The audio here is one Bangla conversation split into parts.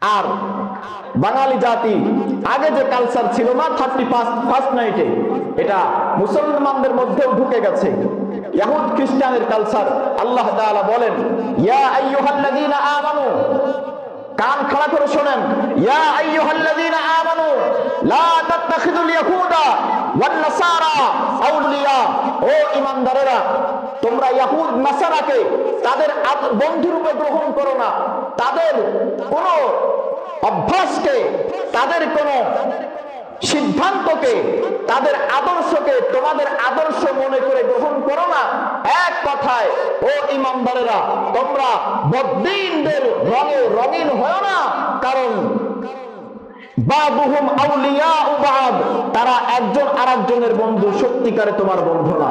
আর বাঙালি জাতি আগে যে কালচার ছিল না 31st নাইটে, এটা মুসলমানদের মধ্যেও ঢুকে গেছে, ইহুদ খ্রিস্টানের কালচার। আল্লাহ তাআলা বলেন, ইয়া আইয়ুহাল্লাযীনা আমানু, কান খাড়া করে শোনেন, ইয়া আইয়ুহাল্লাযীনা আমানু লা তাত্তাখিযুল ইয়াহুদা ওয়ান নাসারা আউলিয়া, ও ঈমানদারেরা, তোমরা ইহুদ নাসারাকে তাদের বন্ধুরূপে গ্রহণ করো না, তাদের কোন অভ্যাসকে, তাদের কোন সিদ্ধান্তকে, তাদের আদর্শকে তোমাদের আদর্শ মনে করে গ্রহণ করো না। এক কথায় ও ঈমানদারেরা, তোমরা বদ্দীনদের রঙে রঙিন হয় না, কারণ বাদুহুম আউলিয়াউ বাদ, তারা একজন আরেকজনের বন্ধু, সত্যিকারে তোমার বন্ধু না।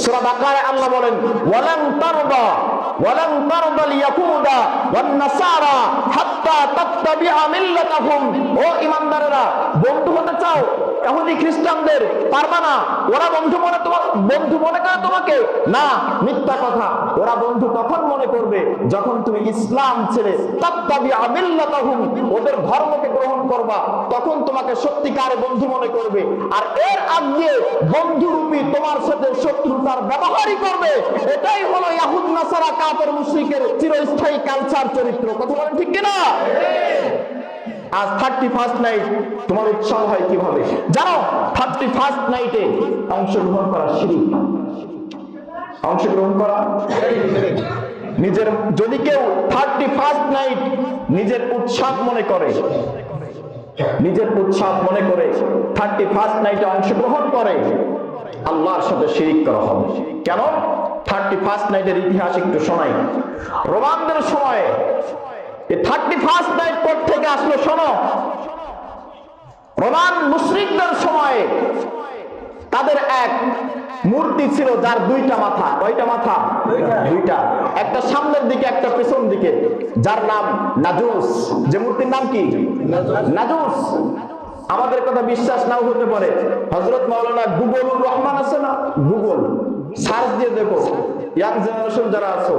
সূরা বাকারায় আল্লাহ বলেন, ওয়ালান তারদাল ইয়াহুদা ওয়ান নাসারা হাত্তা তাত্তাবিআ মিল্লাতাহুম, ও ঈমানদারেরা, বন্ধু হতে চাও ইহুদি খ্রিস্টানদের, পারবা না। ওরা বন্ধু মনে করে তোমাকে না, মিথ্যা কথা। ওরা বন্ধু তখন মনে করবে যখন তুমি ইসলাম ছেড়ে তাত্তাবিআ মিল্লাতাহুম, ওদের ধর্মকে গ্রহণ করবা, তখন তোমাকে সত্যিকারে বন্ধু মনে করবে। আর এর আগে বন্ধুরূপী তোমার সাথে শত্রুতার ব্যবহারই করবে। এটাই হলো ইহুদ নাসারা কাফের মুশরিকের চিরস্থায়ী কালচার, চরিত্র। কথা বলেন ঠিক কিনা? আজ 31st নাইট তোমার উৎসব হয় কিভাবে জানো? 31st নাইটে অংশগ্রহণ করা শিরক, অংশগ্রহণ করা নিজের, যদি কেউ 31st নাইট নিজের উৎসব মনে করে, নিজের উৎসব মনে করে 31st নাইটে অংশগ্রহণ করে, আল্লাহর সাথে শিরিক করা হবে। কেন? 31st নাইটের ইতিহাস একটু শোনাই। রোমানদের সময় 31st নাইট কোথ থেকে আসলো শোনো। রোমান মুশরিকদের সময়ে তাদের এক মূর্তি ছিল যার দুইটা মাথা। কয়টা মাথা? দুইটা, একটা সামনের দিকে একটা পেছন দিকে, যার নাম নাজুস। যে মূর্তির নাম কি? নাজুস। আমাদের কথা বিশ্বাস নাও হতে পারে, হযরত মাওলানা গুগলুর রহমান আছে না, গুগল সার্চ দিয়ে দেখো, ইয়াং জেনারেশন যারা আছো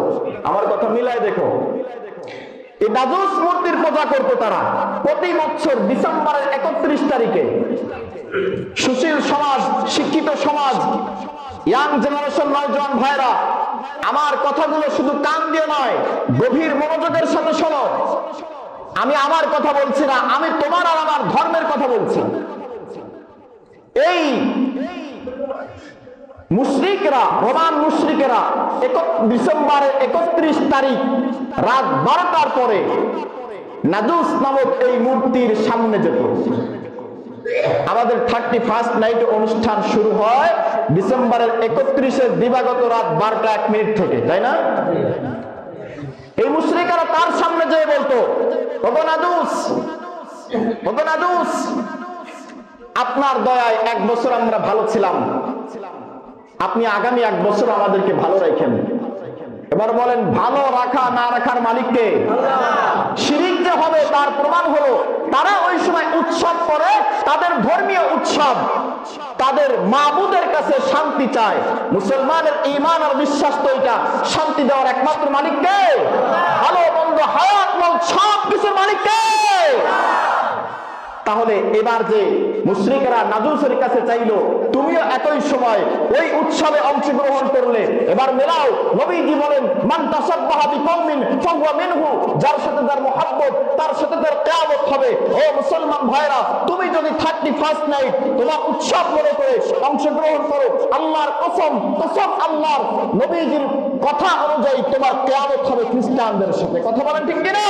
আমার কথা মিলাই দেখো। এই নাজুস মূর্তির পূজা করতো তারা প্রতি বছর ডিসেম্বরের 31 তারিখে। সুশীল সমাজ, শিক্ষিত সমাজ, ইয়াং জেনারেশন নয়জন ভাইরা, আমার কথাগুলো শুধু কান দিয়ে নয়, গভীর মনোযোগের সাথে শোনো। আমি আমার কথা বলছি না, আমি তোমার আর আমার ধর্মের কথা বলছি। এই মুশরিকরা, রোমান মুশরিকেরা ডিসেম্বরের 31 তারিখ রাত 12টার পরে নাজুস নামক এই মূর্তির সামনে যেত। আমাদের 31st নাইট অনুষ্ঠান শুরু হয় ডিসেম্বরের 31-এর দিবাগত রাত 12টা 1 মিনিট থেকে, তাই না? এই মুশরিকেরা তার সামনে যেয়ে বলতো, ওগো নাজুস, ওগো নাজুস, আপনার দয়ায় 1 বছর আমরা ভালো ছিলাম, আপনি আগামী 1 বছর আমাদেরকে ভালো রাখেন। এবার বলেন, ভালো রাখা না রাখার মালিক কে? শিরিক যে হবে তার প্রমাণ হলো তারা ওই সময় উৎসব করে, তাদের ধর্মীয় উৎসব, তাদের মাবুদের কাছে শান্তি চায়। মুসলমানের ঈমান আর বিশ্বাস তো এটা, শান্তি দেওয়ার একমাত্র মালিক কে? ভালো মন্দ, হায়াত মৌত সব কিছুর মালিক কে? তাহলে এবার যে মুশরিকরা নাজুসের কাছে চাইলো, তুমিও একই সময় ওই উৎসবে অংশগ্রহণ করলে, এবার মেলাও। নবীজি বলেন, মান তাসাব্বাহা বিকওমিন ফাহুয়া মিনহু, যার সাথে যার মুহাব্বত তার সাথে তার কিয়ামত হবে। ও মুসলমান ভাইরা, তুমি যদি 31st নাইট তোমার উৎসব মনে করে অংশগ্রহণ করো, আল্লাহর কসম, কসম আল্লাহর, নবীজির কথা অনুযায়ী তোমার কিয়ামত হবে খ্রিস্টানদের সাথে। কথা বলেন ঠিক কিনা?